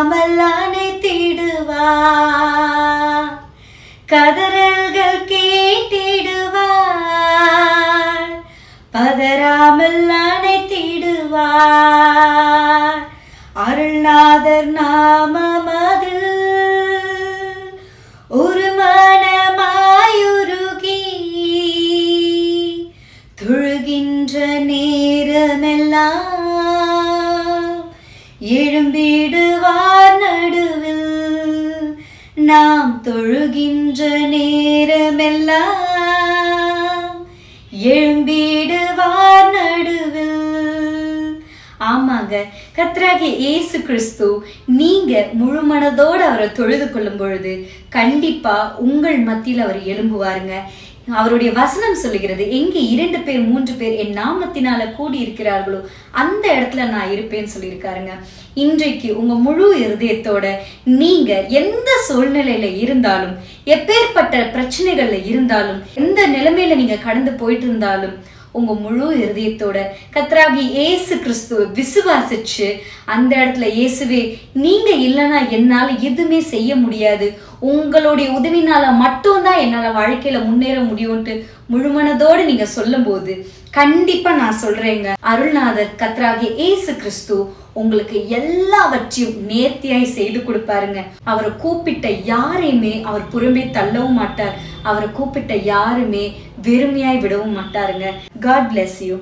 பதறாமல் அணைத்திடுவார், கதறல்கள் கேட்டிடுவார், பதறாமல் அணைத்திடுவார். அருள்நாதர் நாமமதில் ஒரு மனமாயுருகி தொழுகின்ற நேரமெல்லாம் எழும்பிடுவார் நடுவில். நாம் தொழுகின்ற நேரமெல்லாம் எழும்பிடுவார் நடுவில். ஆமாங்க, கர்த்தராகிய இயேசு கிறிஸ்து நீங்க முழு மனதோடு அவரை தொழுது கொள்ளும் பொழுது கண்டிப்பா உங்கள் மத்தியில் அவர் எழும்புவாருங்க. அவருடைய வசனம் சொல்லுகிறது, எங்கே 2 பேர் 3 பேர் என் நாமத்தினால கூடி இருக்கிறார்களோ அந்த இடத்துல நான் இருப்பேன்னு சொல்லியிருக்காருங்க. இன்றைக்கு உங்க முழு இருதயத்தோட நீங்க எந்த சூழ்நிலையில இருந்தாலும், எப்பேற்பட்ட பிரச்சனைகள்ல இருந்தாலும், எந்த நிலைமையில நீங்க கடந்து போயிட்டு இருந்தாலும், உங்க முழு இருதயத்தோட கர்த்தராகிய இயேசு கிறிஸ்துவை விசுவாசிச்சு அந்த இடத்துல, இயேசுவே நீங்க இல்லைன்னா என்னால எதுவுமே செய்ய முடியாது, உங்களுடைய உதவினால மட்டும்தான் என்னால வாழ்க்கையில முன்னேற முடியும்ட்டு முழுமனதோடு நீங்க சொல்லும் போது கண்டிப்பா நான் சொல்றேங்க, அருள்நாதர் கர்த்தராகிய இயேசு கிறிஸ்து உங்களுக்கு எல்லாவற்றையும் நேர்த்தியாய் செய்து கொடுப்பாருங்க. அவரை கூப்பிட்ட யாரையுமே அவர் புறம்பே தள்ளவும் மாட்டார். அவரை கூப்பிட்ட யாருமே வெறுமையாய் விடவும் மாட்டாருங்க. God bless you.